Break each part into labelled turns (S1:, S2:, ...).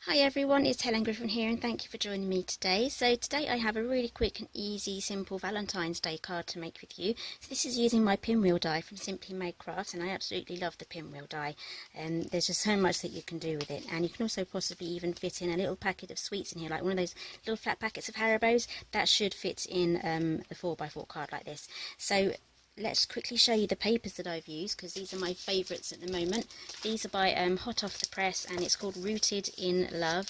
S1: Hi everyone, it's Helen Griffin here and thank you for joining me today. So today I have a really quick and easy, simple Valentine's Day card to make with you. So this is using my Pinwheel die from Simply Made Crafts, and I absolutely love the Pinwheel die. There's just so much that you can do with it, and you can also possibly even fit in a little packet of sweets in here, like one of those little flat packets of Haribo's. That should fit in the 4x4 card like this. So let's quickly show you the papers that I've used, because these are my favourites at the moment. These are by Hot Off the Press, and it's called Rooted in Love,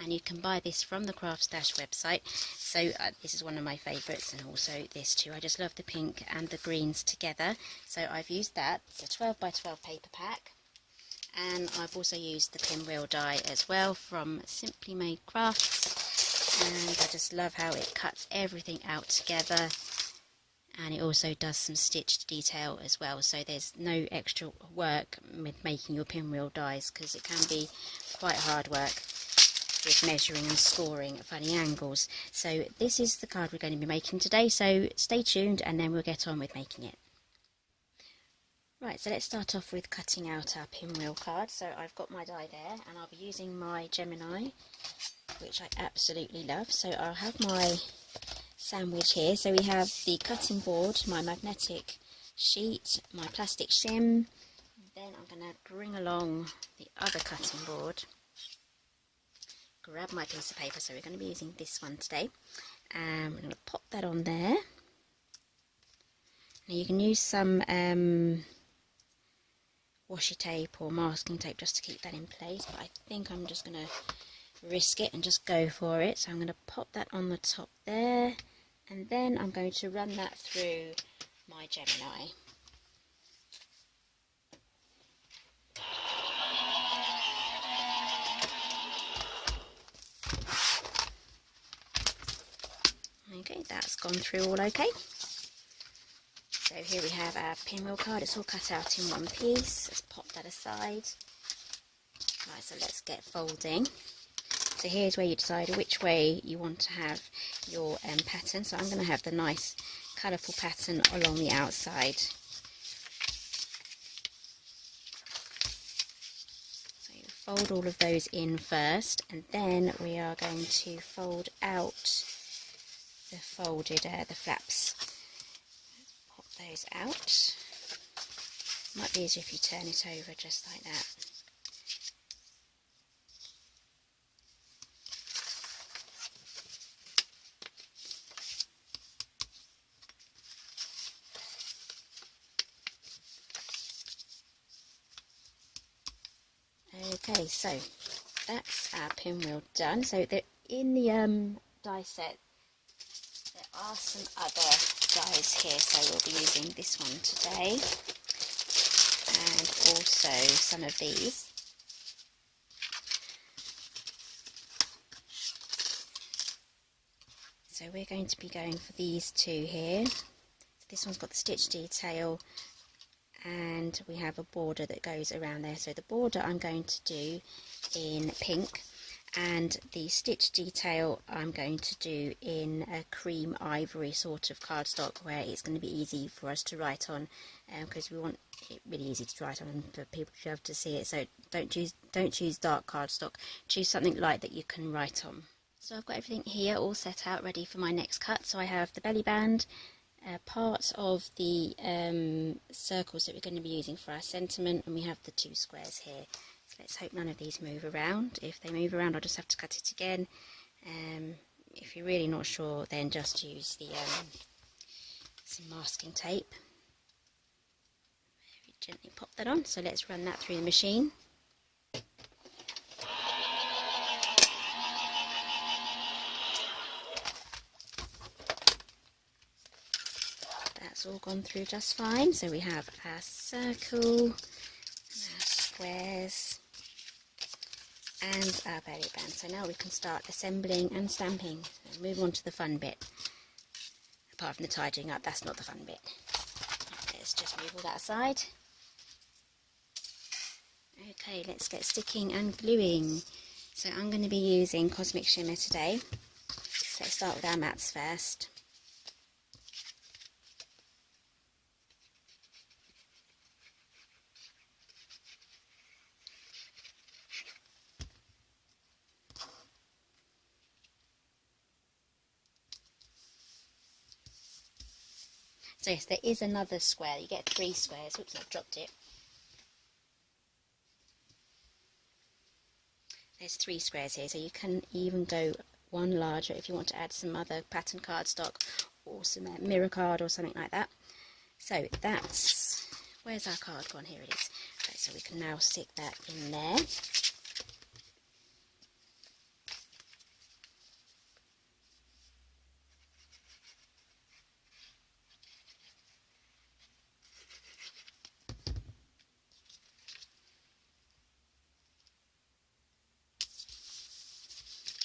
S1: and you can buy this from the CraftStash website. So this is one of my favourites, and also this too. I just love the pink and the greens together. So I've used that. It's a 12x12 paper pack, and I've also used the Pinwheel die as well from Simply Made Crafts, and I just love how it cuts everything out together. And it also does some stitched detail as well, so there's no extra work with making your pinwheel dies, because it can be quite hard work with measuring and scoring at funny angles. So this is the card we're going to be making today, so stay tuned and then we'll get on with making it. Right, so let's start off with cutting out our pinwheel card. So I've got my die there, and I'll be using my Gemini, which I absolutely love. So I'll have my sandwich here. So we have the cutting board, my magnetic sheet, my plastic shim. Then I'm going to bring along the other cutting board, grab my piece of paper. So we're going to be using this one today, and we're going to pop that on there. Now you can use some washi tape or masking tape just to keep that in place, but I think I'm just going to risk it and just go for it. So I'm going to pop that on the top there, and then I'm going to run that through my Gemini. Okay, that's gone through all okay. So here we have our pinwheel card. It's all cut out in one piece. Let's pop that aside. Right, so let's get folding. So here's where you decide which way you want to have your pattern. So I'm going to have the nice colourful pattern along the outside. So you fold all of those in first, and then we are going to fold out the the flaps. Pop those out. Might be easier if you turn it over just like that. Okay, so that's our pinwheel done. So in the die set, there are some other dies here, so we'll be using this one today, and also some of these. So we're going to be going for these two here. So this one's got the stitch detail, and we have a border that goes around there. So the border I'm going to do in pink, and the stitch detail I'm going to do in a cream ivory sort of cardstock, where it's going to be easy for us to write on, because we want it really easy to write on and for people to be able to see it. So don't choose dark cardstock, choose something light that you can write on. So I've got everything here all set out ready for my next cut. So I have the belly band, part of the circles that we're going to be using for our sentiment, and we have the two squares here. So let's hope none of these move around. If they move around, I'll just have to cut it again. If you're really not sure, then just use the some masking tape. Very gently pop that on. So let's run that through the machine. That's all gone through just fine. So we have our circle, our squares, and our belly band. So now we can start assembling and stamping and move on to the fun bit. Apart from the tidying up, that's not the fun bit. Let's just move all that aside. Okay, let's get sticking and gluing. So I'm going to be using Cosmic Shimmer today. So let's start with our mats first. So yes, there is another square. You get 3 squares. Oops, I've dropped it. There's 3 squares here, so you can even go one larger if you want to add some other pattern cardstock or some mirror card or something like that. So that's, where's our card gone? Here it is. Okay, so we can now stick that in there.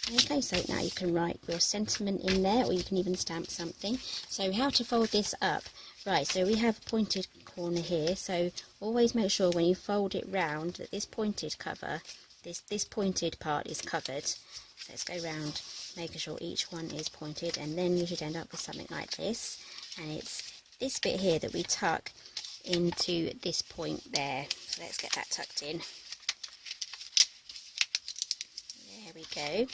S1: Okay, so now you can write your sentiment in there, or you can even stamp something. So how to fold this up? Right, so we have a pointed corner here, so always make sure when you fold it round that this pointed cover, this pointed part is covered. So let's go round, making sure each one is pointed, and then you should end up with something like this. And it's this bit here that we tuck into this point there. So let's get that tucked in. There we go.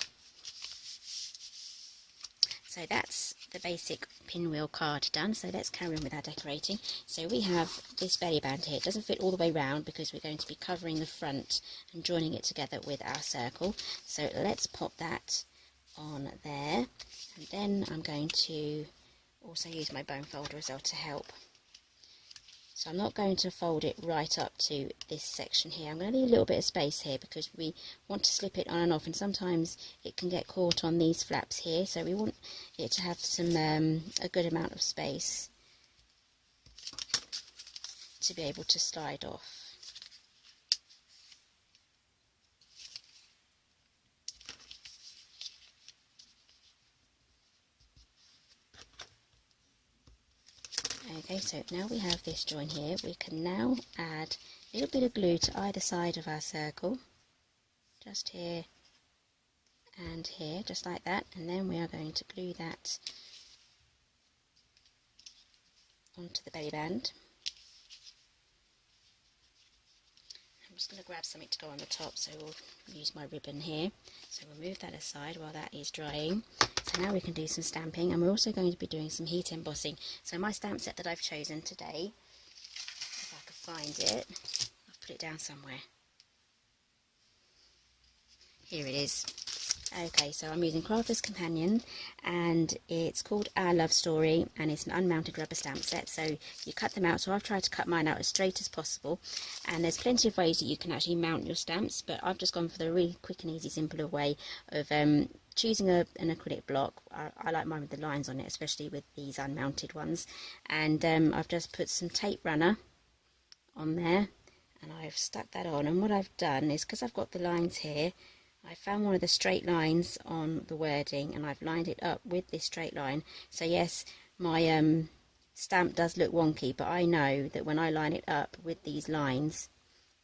S1: So that's the basic pinwheel card done. So let's carry on with our decorating. So we have this belly band here. It doesn't fit all the way round because we're going to be covering the front and joining it together with our circle. So let's pop that on there. And then I'm going to also use my bone folder as well to help. So I'm not going to fold it right up to this section here. I'm going to leave a little bit of space here because we want to slip it on and off, and sometimes it can get caught on these flaps here, so we want it to have some a good amount of space to be able to slide off. Okay, so now we have this join here, we can now add a little bit of glue to either side of our circle, just here and here, just like that, and then we are going to glue that onto the belly band. I'm just going to grab something to go on the top, so we'll use my ribbon here. So we'll move that aside while that is drying. So now we can do some stamping, and we're also going to be doing some heat embossing. So my stamp set that I've chosen today, if I can find it, I've put it down somewhere. Here it is. Okay, so I'm using Crafter's Companion, and it's called Our Love Story, and it's an unmounted rubber stamp set. So you cut them out, so I've tried to cut mine out as straight as possible, and there's plenty of ways that you can actually mount your stamps, but I've just gone for the really quick and easy, simpler way of choosing an acrylic block. I like mine with the lines on it, especially with these unmounted ones, and I've just put some tape runner on there, and I've stuck that on. And what I've done is, because I've got the lines here, I found one of the straight lines on the wording, and I've lined it up with this straight line. So yes, my stamp does look wonky, but I know that when I line it up with these lines,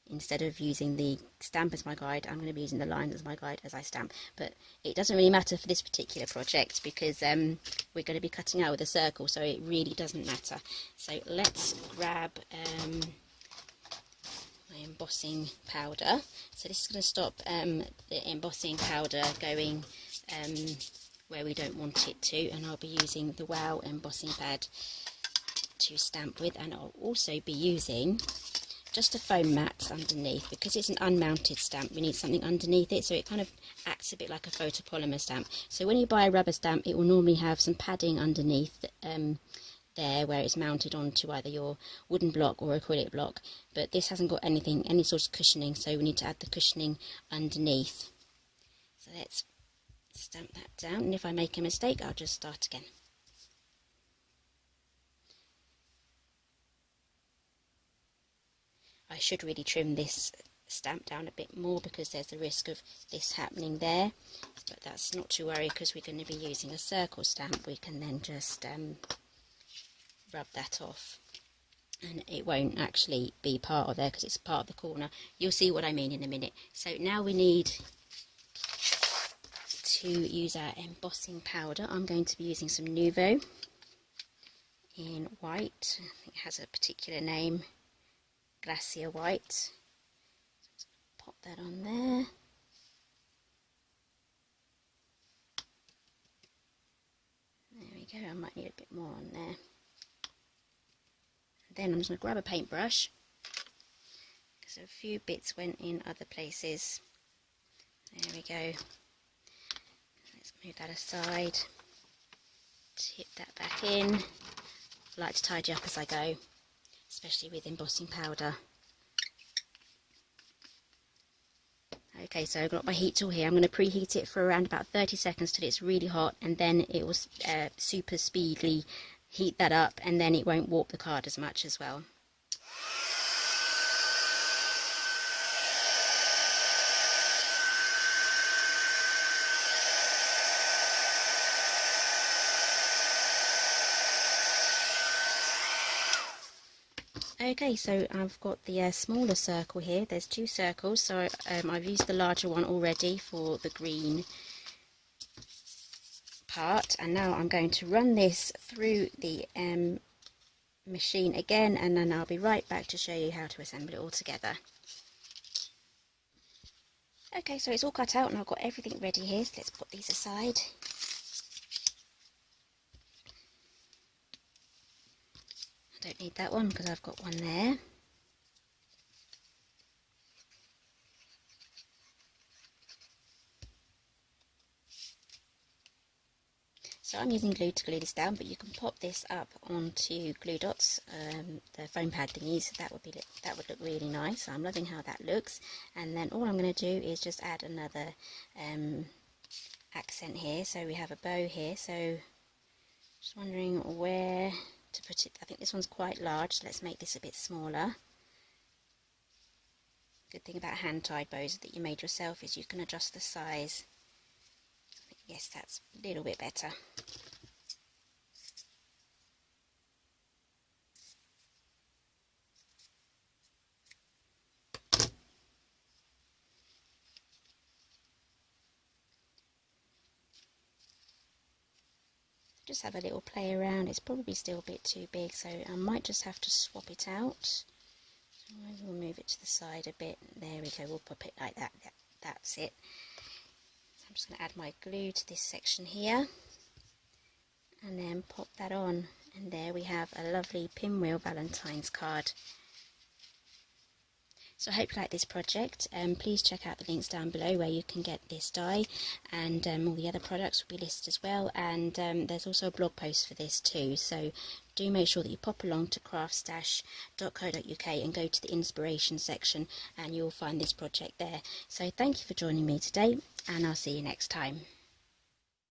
S1: instead of using the stamp as my guide, I'm going to be using the lines as my guide as I stamp. But it doesn't really matter for this particular project because we're going to be cutting out with a circle, so it really doesn't matter. So let's grab my embossing powder. So this is going to stop the embossing powder going where we don't want it to, and I'll be using the Wow embossing pad to stamp with, and I'll also be using just a foam mat underneath. Because it's an unmounted stamp, we need something underneath it, so it kind of acts a bit like a photopolymer stamp. So when you buy a rubber stamp, it will normally have some padding underneath there where it's mounted onto either your wooden block or acrylic block, but this hasn't got any sort of cushioning, so we need to add the cushioning underneath. So let's stamp that down, and if I make a mistake I'll just start again. I should really trim this stamp down a bit more because there's the risk of this happening there, but that's not to worry because we're going to be using a circle stamp. We can then just rub that off, and it won't actually be part of there because it's part of the corner. You'll see what I mean in a minute. So now we need to use our embossing powder. I'm going to be using some Nuvo in white. I think it has a particular name, Glacier white. So let's pop that on there. There we go. I might need a bit more on there. Then I'm just going to grab a paintbrush, because a few bits went in other places. There we go. Let's move that aside. Tip that back in. I like to tidy up as I go, especially with embossing powder. Okay, so I've got my heat tool here. I'm going to preheat it for around about 30 seconds till it's really hot, and then it will super speedily heat that up, and then it won't warp the card as much as well. Okay, so I've got the smaller circle here. There's two circles, so I've used the larger one already for the green part, and now I'm going to run this through the machine again, and then I'll be right back to show you how to assemble it all together. Okay, so it's all cut out and I've got everything ready here, so let's put these aside. I don't need that one because I've got one there. So I'm using glue to glue this down, but you can pop this up onto glue dots, the foam pad thingies. That would look really nice. I'm loving how that looks. And then all I'm going to do is just add another accent here. So we have a bow here. So just wondering where to put it. I think this one's quite large, so let's make this a bit smaller. Good thing about hand-tied bows that you made yourself is you can adjust the size. Yes, that's a little bit better. Just have a little play around. It's probably still a bit too big, so I might just have to swap it out. We'll move it to the side a bit. There we go. We'll pop it like that. That's it. So I'm just going to add my glue to this section here, and then pop that on. And there we have a lovely Pinwheel Valentine's card. So I hope you like this project. Please check out the links down below where you can get this die, and all the other products will be listed as well, and there's also a blog post for this too, so do make sure that you pop along to craftstash.co.uk and go to the inspiration section, and you'll find this project there. So thank you for joining me today, and I'll see you next time.